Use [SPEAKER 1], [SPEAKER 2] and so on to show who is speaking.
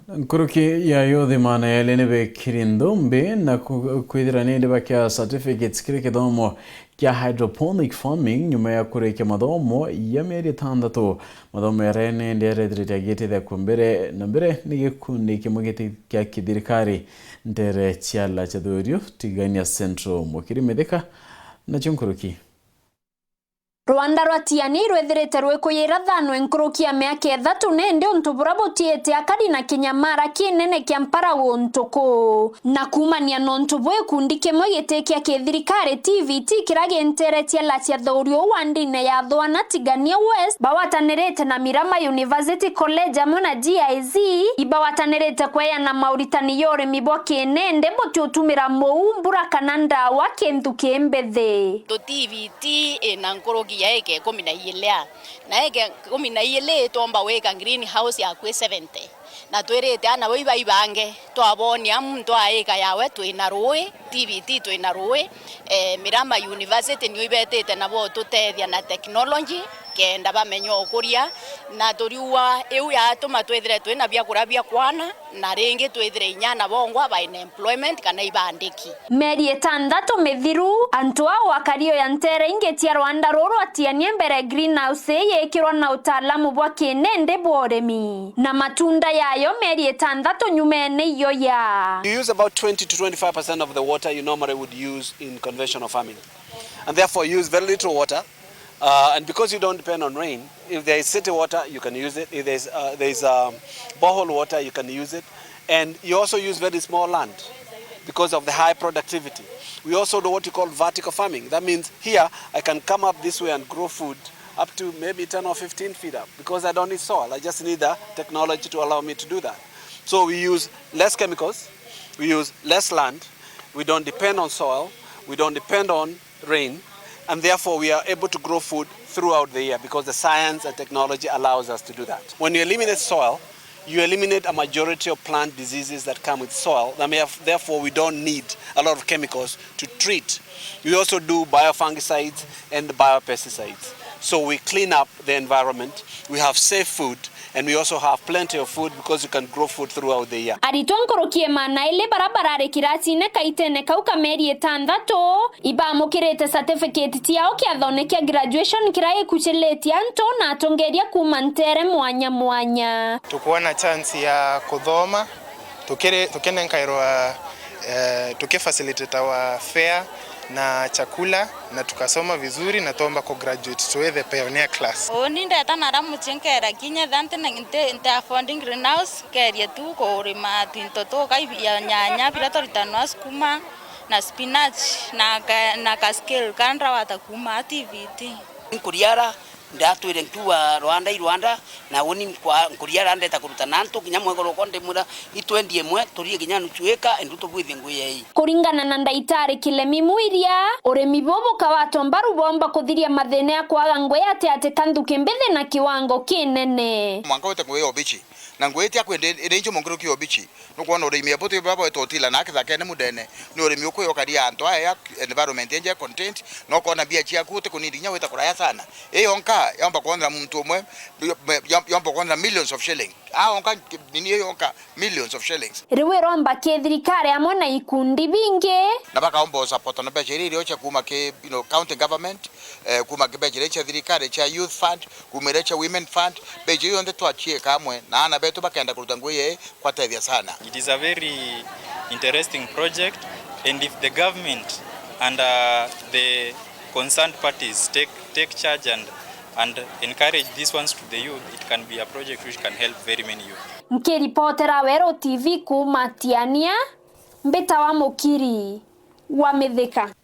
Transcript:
[SPEAKER 1] NKURUKI ya AYUTHI mana yelene be NTHUUMBI na kwithira nindi bakia certificates kiri kithomo kia hydroponic farming nyuma ya kureke mathomo ya mieri 6 mathomo ya rene ndirethirite gitithia kumbere na mbere ni gikundi kimwe kia kithirikari ndere chiala chathurio tigania central mukiri mithika na NKURUKI
[SPEAKER 2] Rwanda rwatiani rwethirite rwikuyira thano NKURUKI ya miaka 3 nende untubura botiete akadi na kinyamara kinene kia mparago ntuku na kumania nontubu ikundi kimwe gitekia kithirikari TVT kiragenteretia la cia thaurio wandine ya thwana tigania West bawatanirite na Mirama University College amwe na GIZ ibawatanirite kweya na mauritani yore mibwa kinende boti utumira muumbura kananda wa kintu kiembethe
[SPEAKER 3] to TVT na NKURUKI ya eke 12 na eke 12 tomba weka greenhouse ya kwe 70 na twerete ana wiba ibange twabonia muntu aika yawe twina ruwe TVT twina ruwe Mirama University ni ibetete nabo tutethia na technology kenda bamenyo okuria na turiwa eu ya tuma twethire twina bya kurabia kwana na ringi twethire inyana bongwa ba employment kana ibandiki
[SPEAKER 2] meri 6 mithiru antwa wakario ya ntere ingetia Rwanda roro atianie mbere greenhouse yekirwa na utaalamu bwa kinende bworemi na matunda yayo meri 6 nyumene iyo ya
[SPEAKER 4] you use about 20 to 25% of the water you normally would use in conventional farming and therefore use very little water. And because you don't depend on rain, if there is city water, you can use it. If there's borehole water, you can use it. And you also use very small land because of the high productivity. We also do what you call vertical farming. That means here I can come up this way and grow food up to maybe 10 or 15 feet up because I don't need soil. I just need the technology to allow me to do that. So we use less chemicals, we use less land, we don't depend on soil, we don't depend on rain, and therefore we are able to grow food throughout the year because the science and technology allows us to do that. When you eliminate soil, you eliminate a majority of plant diseases that come with soil. Therefore, we don't need a lot of chemicals to treat. We also do biofungicides and biopesticides. So we clean up the environment, we have safe food, and we also have plenty of food because you can grow food throughout the year.
[SPEAKER 2] Arito NKURUKI mana ile barabarare kiratine kaitene kauka meri 6 ibamukirete certificate tiao kia thone kia graduation kiraye kucheleti anto na atongeria kuma ntere mwanya
[SPEAKER 5] tukuwa na chance ya kuthoma tukenenkairwa tukifacilitate our fair na chakula na tukasoma vizuri na tomba ko graduate to the pioneer class
[SPEAKER 3] oninde tanara muchenkera kinya dhante na inte funding greenhouse keria tu ko rima tintoto kai ya nyanya pirato ritanwa skuma na spinach na kaskel kanra watakuma TVT
[SPEAKER 6] nkuriara ndatwire ntua Rwanda na woni kwa nkuriara ndeta kuruta nanto kinyamwe goro konde mura itwendie mwe turie kinyanu chueka enduto bwithe nguye
[SPEAKER 2] kuringana na ndaitari Kilemi Mwiria uremi bobo kawatombaru bomba kuthiria mathene ya kwaga ngwe ate kanduke mbethe na kiwango kinene
[SPEAKER 7] mwanga wote ngwe obichi na ngwe tia kwende irenjo NKURUKI obichi no kuona uremi apote baba etotila na kithake ne mudene ni uremi ukuyo kadi anto aya environment enje content no kuona bia chia kute kunidinya weta kuraya sana yonka yamba kuona mtu mwe yamba kuona millions of shillings onka nini yonka millions of shillings
[SPEAKER 2] riwe romba kethirikari amwe na ikundi binge
[SPEAKER 7] na baka ombo support na bajeri rio cha kuma ke county government kuma ke bajeri cha thirikari cha youth fund kuma cha women fund bajeri onde twachie kamwe na ana betu bakaenda kuruta nguye kwa tethia sana.
[SPEAKER 8] It is a very interesting project, and if the government and the concerned parties take charge and encourage these ones to the youth, it can be a project which can help very many youth.
[SPEAKER 2] Nkiripotera Wero TV kumatiania mbeta wa mukiri wa mithika.